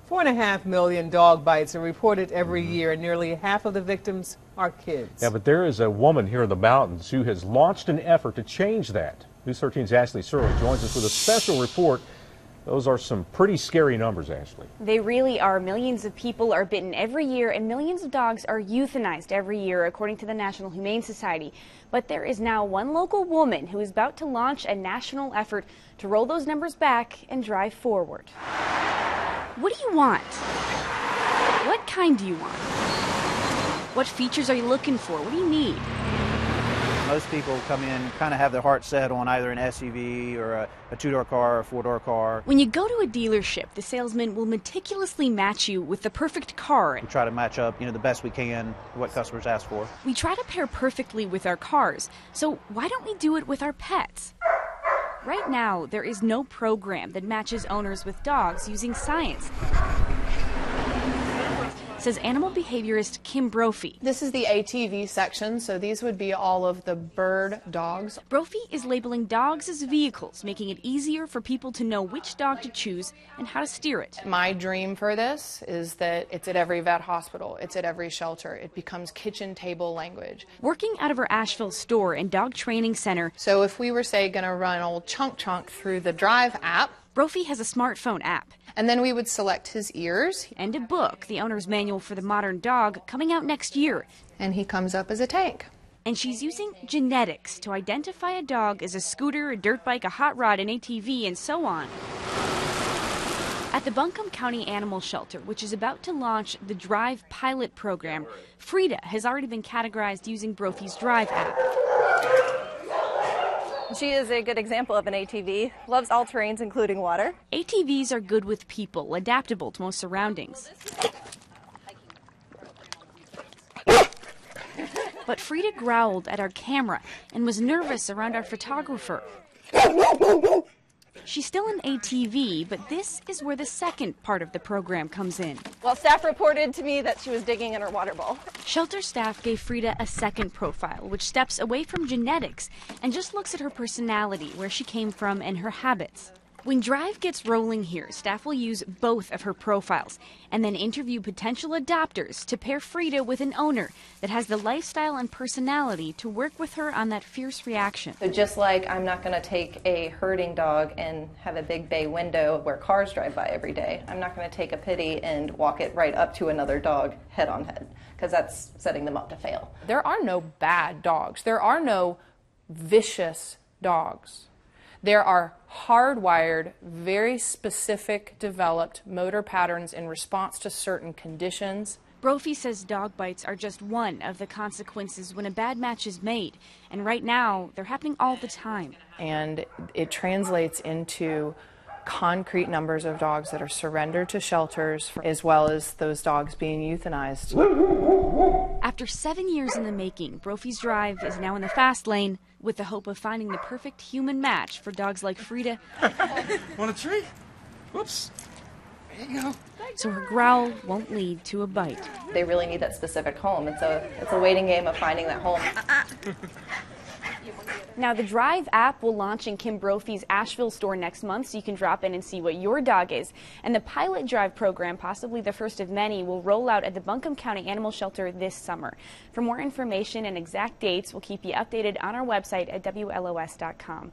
4.5 million dog bites are reported every year, and nearly half of the victims are kids. Yeah, but there is a woman here in the mountains who has launched an effort to change that. News 13's Ashley Searle joins us with a special report. Those are some pretty scary numbers, Ashley. They really are. Millions of people are bitten every year, and millions of dogs are euthanized every year, according to the National Humane Society. But there is now one local woman who is about to launch a national effort to roll those numbers back and drive forward. What do you want? What kind do you want? What features are you looking for? What do you need? Most people come in kind of have their heart set on either an SUV or a two-door car or a four-door car. When you go to a dealership, the salesman will meticulously match you with the perfect car. We try to match up, the best we can, what customers ask for. We try to pair perfectly with our cars, so why don't we do it with our pets? Right now, there is no program that matches owners with dogs using science, says animal behaviorist Kim Brophey. This is the ATV section, so these would be all of the bird dogs. Brophey is labeling dogs as vehicles, making it easier for people to know which dog to choose and how to steer it. My dream for this is that it's at every vet hospital, it's at every shelter. It becomes kitchen table language. Working out of her Asheville store and dog training center. So if we were, say, going to run old Chunk through the Drive app, Brophey has a smartphone app. And then we would select his ears. And a book, The Owner's Manual for the Modern Dog, coming out next year. And he comes up as a tank. And she's using genetics to identify a dog as a scooter, a dirt bike, a hot rod, an ATV, and so on. At the Buncombe County Animal Shelter, which is about to launch the Drive pilot program, Frida has already been categorized using Brophey's Drive app. She is a good example of an ATV, loves all terrains including water. ATVs are good with people, adaptable to most surroundings. But Frida growled at our camera and was nervous around our photographer. She's still an ATV, but this is where the second part of the program comes in. Well, staff reported to me that she was digging in her water bowl. Shelter staff gave Frida a second profile, which steps away from genetics and just looks at her personality, where she came from, and her habits. When Drive gets rolling here, staff will use both of her profiles and then interview potential adopters to pair Frida with an owner that has the lifestyle and personality to work with her on that fierce reaction. So just like I'm not going to take a herding dog and have a big bay window where cars drive by every day, I'm not going to take a pitty and walk it right up to another dog head on head, because that's setting them up to fail. There are no bad dogs. There are no vicious dogs. There are hardwired, very specific, developed motor patterns in response to certain conditions. Brophey says dog bites are just one of the consequences when a bad match is made, and right now they're happening all the time. And it translates into concrete numbers of dogs that are surrendered to shelters, as well as those dogs being euthanized. After 7 years in the making, Brophey's Drive is now in the fast lane with the hope of finding the perfect human match for dogs like Frida. Want a treat? Whoops. There you go. So her growl won't lead to a bite. They really need that specific home, and so it's a waiting game of finding that home. Now, the Drive app will launch in Kim Brophey's Asheville store next month, so you can drop in and see what your dog is. And the pilot Drive program, possibly the first of many, will roll out at the Buncombe County Animal Shelter this summer. For more information and exact dates, we'll keep you updated on our website at WLOS.com.